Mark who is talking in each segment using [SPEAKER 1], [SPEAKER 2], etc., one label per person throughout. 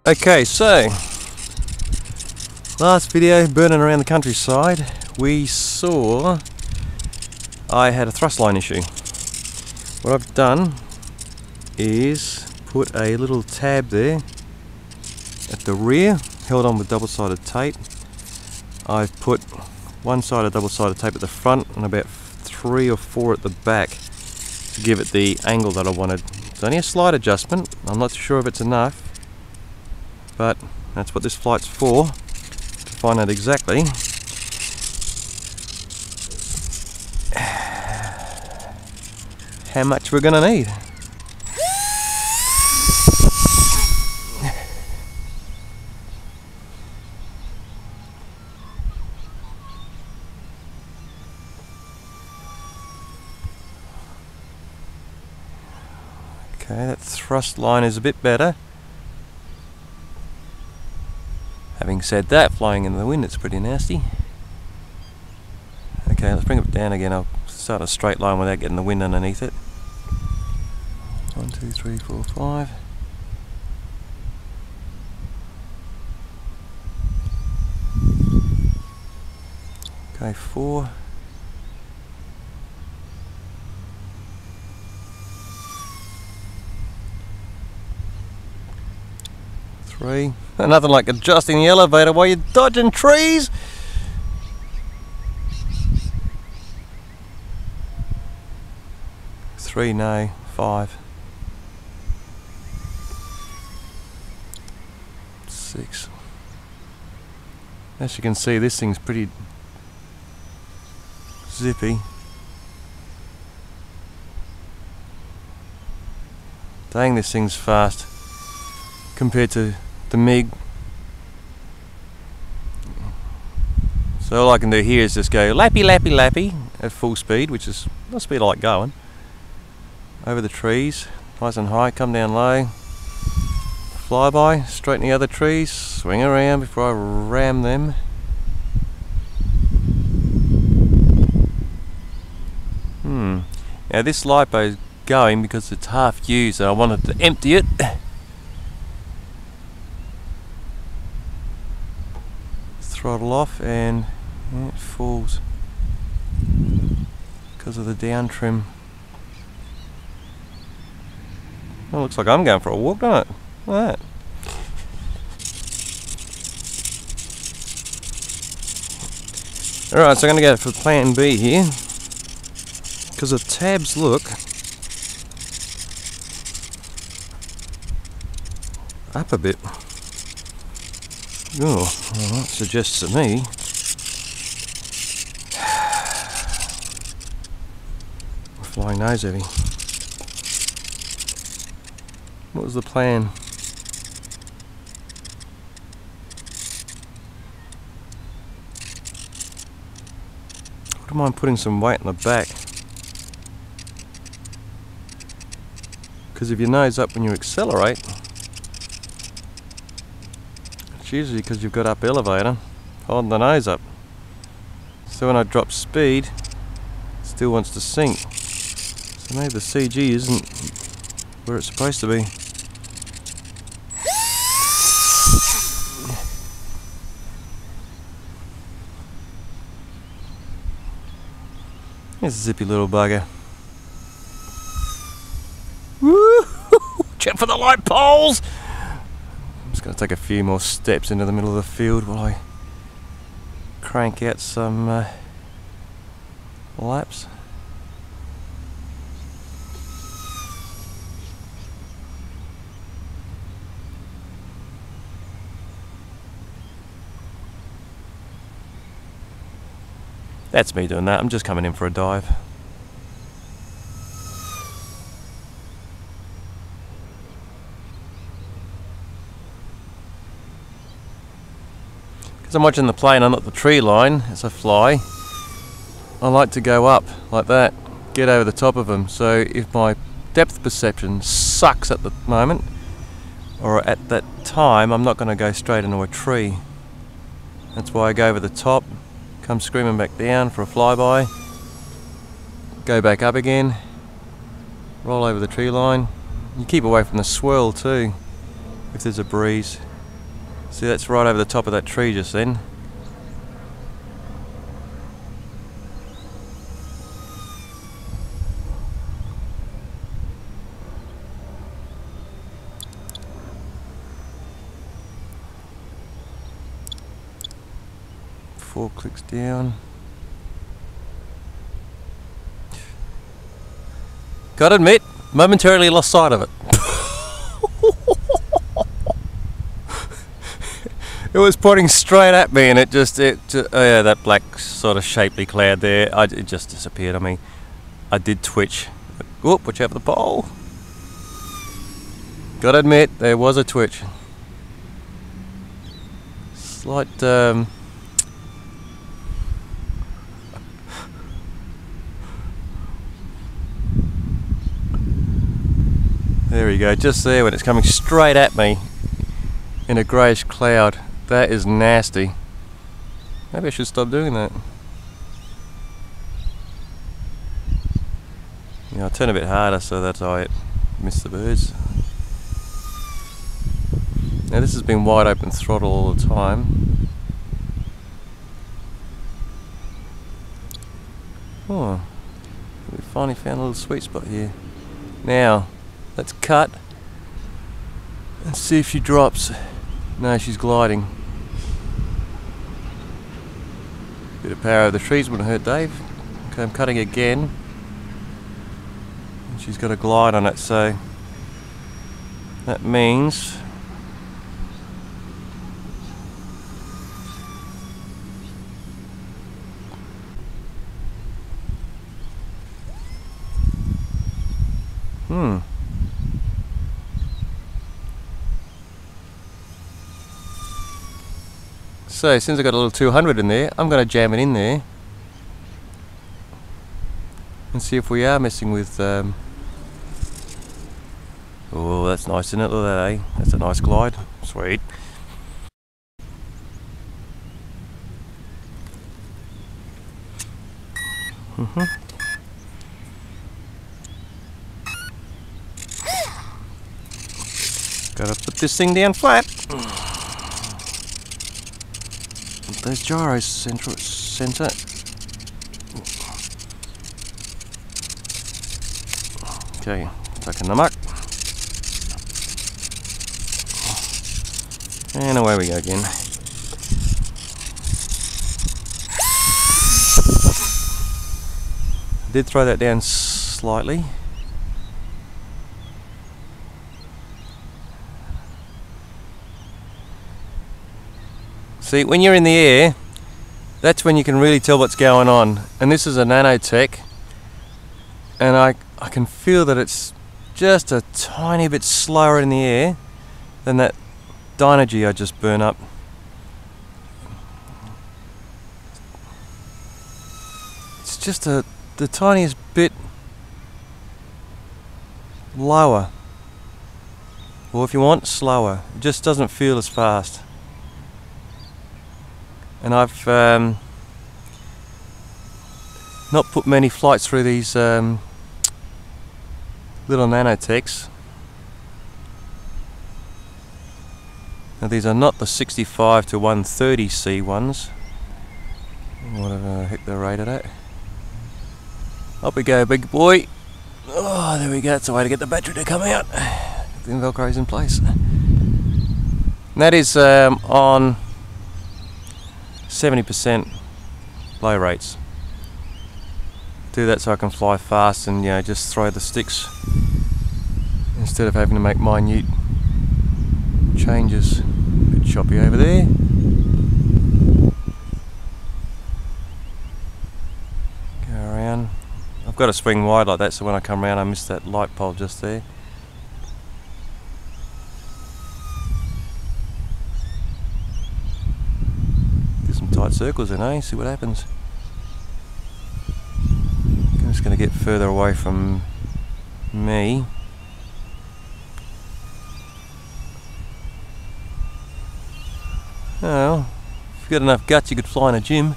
[SPEAKER 1] Okay, so last video, burning around the countryside, we saw I had a thrust line issue. What I've done is put a little tab there at the rear, held on with double-sided tape. I've put one side of double-sided tape at the front and about 3 or 4 at the back to give it the angle that I wanted. It's only a slight adjustment. I'm not sure if it's enough, but that's what this flight's for, to find out exactly how much we're going to need. Okay, that thrust line is a bit better. Having said that, flying in the wind, it's pretty nasty. Okay, let's bring it down again. I'll start a straight line without getting the wind underneath it. 1, 2, 3, 4, 5. Okay, 4. 3. Nothing like adjusting the elevator while you're dodging trees. 3, no, 5. 6. As you can see, this thing's pretty zippy. Dang, this thing's fast compared to the MiG. So all I can do here is just go lappy lappy lappy at full speed, which is the speed I like going, over the trees, nice and high, come down low, fly by, straighten the other trees, swing around before I ram them. Now this lipo is going because it's half used and I wanted to empty it. Throttle off and it falls because of the down trim. Well, it looks like I'm going for a walk, doesn't it? Look at that. Alright, so I'm going to go for plan B here, because the tabs look up a bit. Oh, well, that suggests to me we're flying nose heavy. What was the plan? I wouldn't mind putting some weight in the back, because if your nose up when you accelerate, it's usually because you've got up elevator holding the nose up. So when I drop speed, it still wants to sink. So maybe the CG isn't where it's supposed to be. There's a zippy little bugger. Woo! Check for the light poles! I'm just going to take a few more steps into the middle of the field while I crank out some laps. That's me doing that. I'm just coming in for a dive. Because I'm watching the plane and not the tree line as I fly, I like to go up like that, get over the top of them. So if my depth perception sucks at the moment, or at that time, I'm not going to go straight into a tree. That's why I go over the top, come screaming back down for a flyby, go back up again, roll over the tree line. You keep away from the swirl too if there's a breeze. See, that's right over the top of that tree just then. Four clicks down. Gotta admit, momentarily lost sight of it. It was pointing straight at me, and it just oh yeah, that black sort of shapely cloud there, it just disappeared. I mean, I did twitch. Whoop, watch out for the pole. Gotta admit, there was a twitch. Slight there we go, just there when it's coming straight at me in a greyish cloud. That is nasty. Maybe I should stop doing that. Yeah, I'll turn a bit harder so that I miss the birds. Now this has been wide open throttle all the time. Oh, we finally found a little sweet spot here. Now, let's cut and see if she drops. No, she's gliding. Bit of power of the trees wouldn't hurt Dave. Okay, I'm cutting again. And she's got a glide on it, so that means so since I got a little 200 in there, I'm going to jam it in there and see if we are messing with oh, that's nice, isn't it? Look at that, eh? That's a nice glide. Sweet. Gotta put this thing down flat. Those gyros center. Okay, tucking them up. And away we go again. Did throw that down slightly. See, when you're in the air, that's when you can really tell what's going on. And this is a nanotech, and I can feel that it's just a tiny bit slower in the air than that Dynergy I just burnt up. It's just the tiniest bit lower, or if you want, slower. It just doesn't feel as fast. And I've not put many flights through these little nanotechs. Now these are not the 65 to 130C ones. Whatever the heck they're rated at. Up we go, big boy. Oh, there we go. That's the way to get the battery to come out. The Velcro's in place. And that is on 70% low rates. Do that so I can fly fast and, you know, just throw the sticks instead of having to make minute changes. A bit choppy over there. Go around. I've got to swing wide like that so when I come around I miss that light pole just there. Tight circles in, eh? See what happens. I'm just going to get further away from me. Oh, if you've got enough guts you could fly in a gym.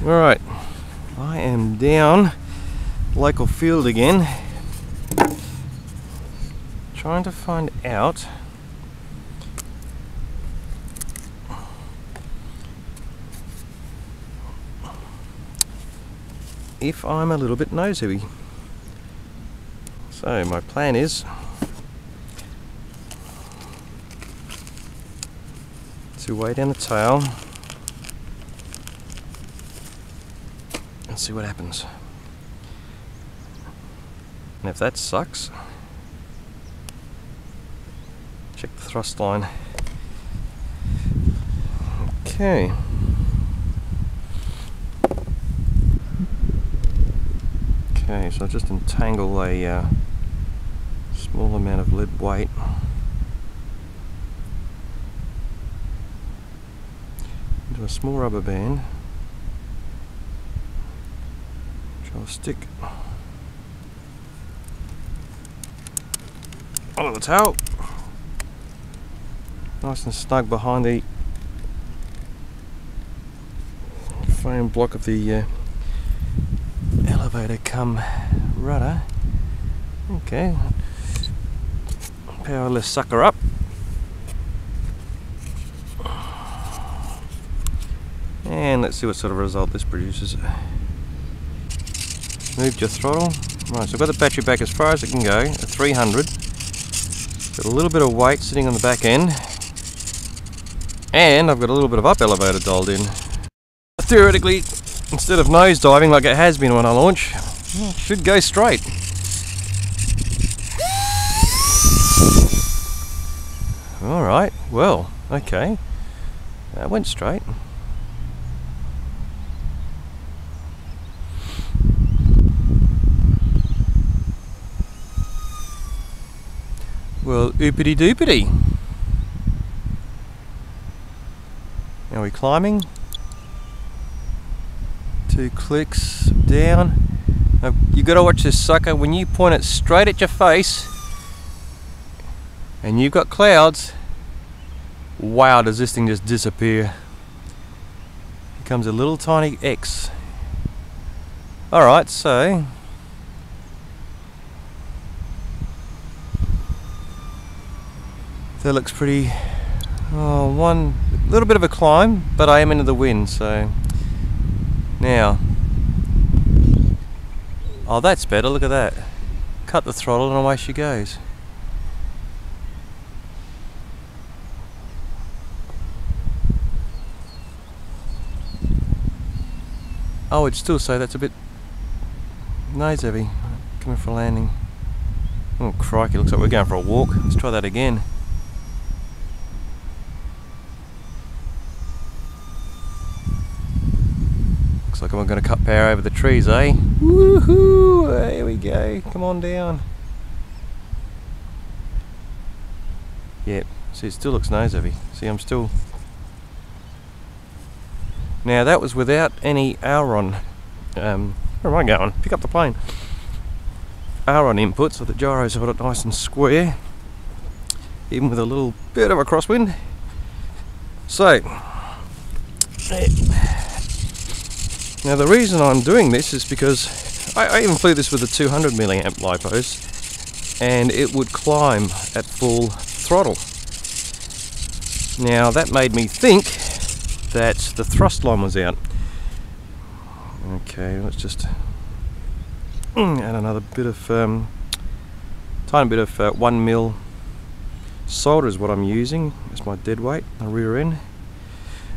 [SPEAKER 1] Alright, I am down local field again, trying to find out if I'm a little bit nose heavy. So my plan is to weigh down the tail and see what happens. And if that sucks, check the thrust line. Okay. Okay, so I'll just entangle a small amount of lead weight into a small rubber band, which I'll stick onto the tail, nice and snug behind the frame block of the elevator cum rudder. Okay, power this sucker up. And let's see what sort of result this produces. Moved your throttle. Right, so I've got the battery back as far as it can go, at 300. Got a little bit of weight sitting on the back end. And I've got a little bit of up elevator dialed in. Theoretically, instead of nose diving like it has been when I launch, it should go straight. Alright, well, okay. That went straight. Well, oopity doopity. Are we climbing? 2 clicks down. Now, you got to watch this sucker. When you point it straight at your face and you've got clouds, wow, does this thing just disappear. Becomes a little tiny X. Alright, so that looks pretty, one little bit of a climb, but I am into the wind, so now, oh, that's better, look at that. Cut the throttle and away she goes. I would still say that's a bit nose heavy. Coming for a landing. Oh crikey, looks like we're going for a walk. Let's try that again. Looks like I'm going to cut power over the trees, eh? Woohoo! There we go. Come on down. Yep. See, it still looks nose heavy. See, I'm still... Now that was without any aileron. Where am I going? Pick up the plane. Aileron input, so the gyros have got it nice and square, even with a little bit of a crosswind. So, now the reason I'm doing this is because I even flew this with a 200 milliamp lipos, and it would climb at full throttle. Now that made me think that the thrust line was out. Okay, let's just add another bit of tiny bit of 1mm solder is what I'm using. That's my dead weight, the rear end.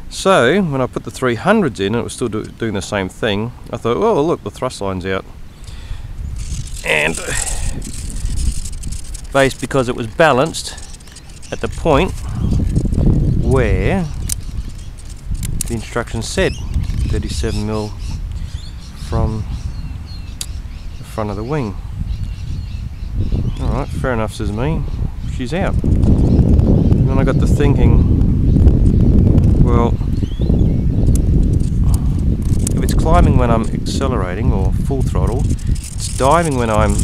[SPEAKER 1] So when I put the 300s in, it was still doing the same thing. I thought, oh look, the thrust line's out, and based because it was balanced at the point where the instructions said 37mm from the front of the wing. Alright, fair enough, says me. She's out. And then I got to thinking, well, if it's climbing when I'm accelerating or full throttle, it's diving when I'm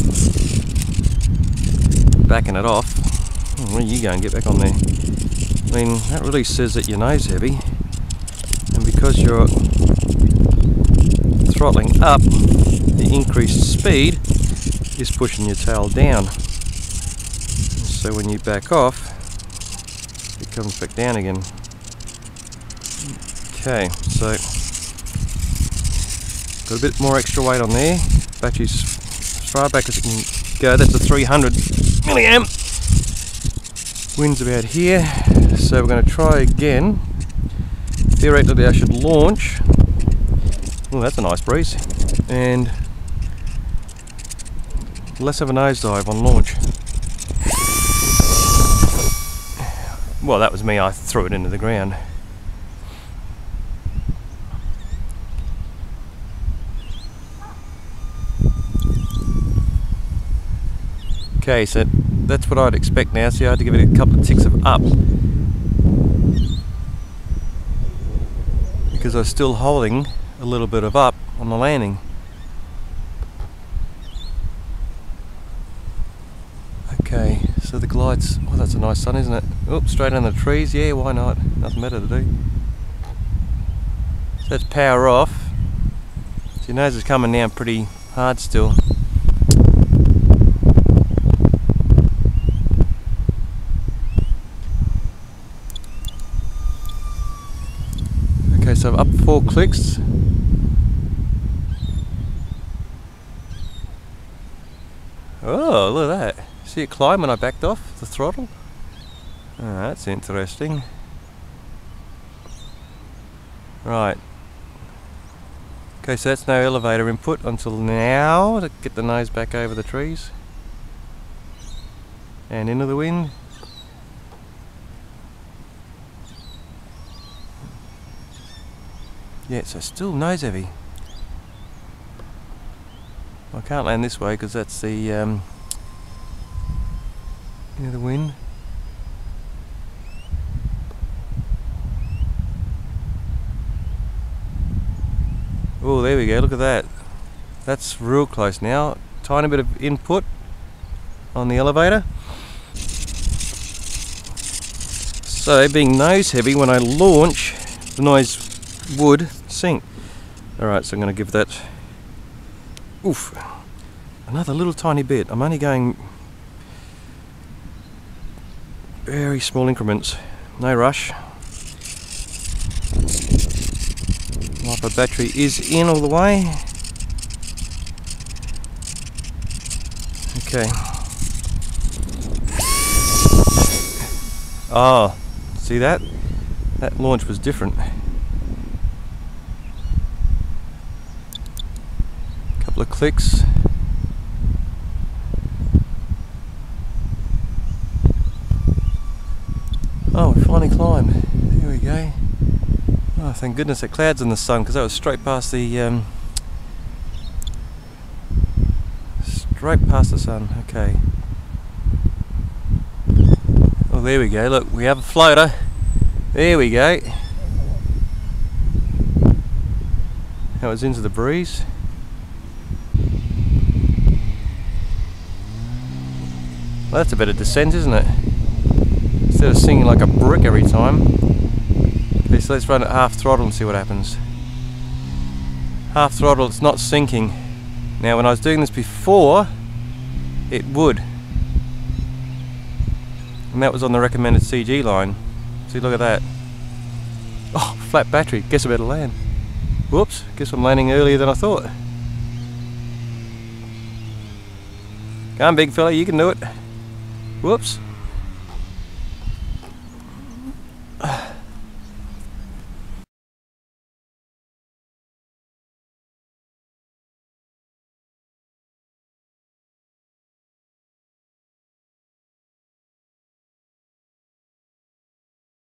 [SPEAKER 1] backing it off. Where you go and get back on there? I mean, that really says that your nose heavy. And because you're throttling up, the increased speed is pushing your tail down. So when you back off, it comes back down again. Okay, so got a bit more extra weight on there. Battery's as far back as it can go. That's a 300 milliamp. Wind's about here, so we're going to try again. Theoretically I should launch. Oh, that's a nice breeze. And less of a nosedive on launch. Well, that was me, I threw it into the ground. Okay, so that's what I'd expect now. See, I had to give it a couple of ticks of up because I was still holding a little bit of up on the landing. Okay, so the glide's, oh, that's a nice sun, isn't it? Oops, straight on the trees. Yeah, why not? Nothing better to do. So that's power off. So your nose is coming down pretty hard still. Okay, so up 4 clicks. Oh, look at that. See it climb when I backed off the throttle? Oh, that's interesting. Right. Okay, so that's no elevator input until now to get the nose back over the trees. And into the wind. Yeah, so still nose heavy. I can't land this way because that's the the wind. Oh, there we go, look at that. That's real close now. Tiny bit of input on the elevator. So being nose heavy, when I launch, the noise would sink. Alright, so I'm going to give that, oof, another little tiny bit. I'm only going very small increments, no rush. My battery is in all the way. Okay. Oh, see that? That launch was different. Couple of clicks. Oh, we finally climbed. There we go. Oh, thank goodness the clouds in the sun, because that was straight past the sun. Okay. Oh, there we go. Look, we have a floater. There we go. That was into the breeze. Well, that's a better descent, isn't it? Instead of singing like a brick every time. Okay, so let's run at half throttle and see what happens. Half throttle, it's not sinking. Now when I was doing this before, it would. And that was on the recommended CG line. See, look at that. Oh, flat battery, guess I better land. Whoops, guess I'm landing earlier than I thought. Come on, big fella, you can do it. Whoops.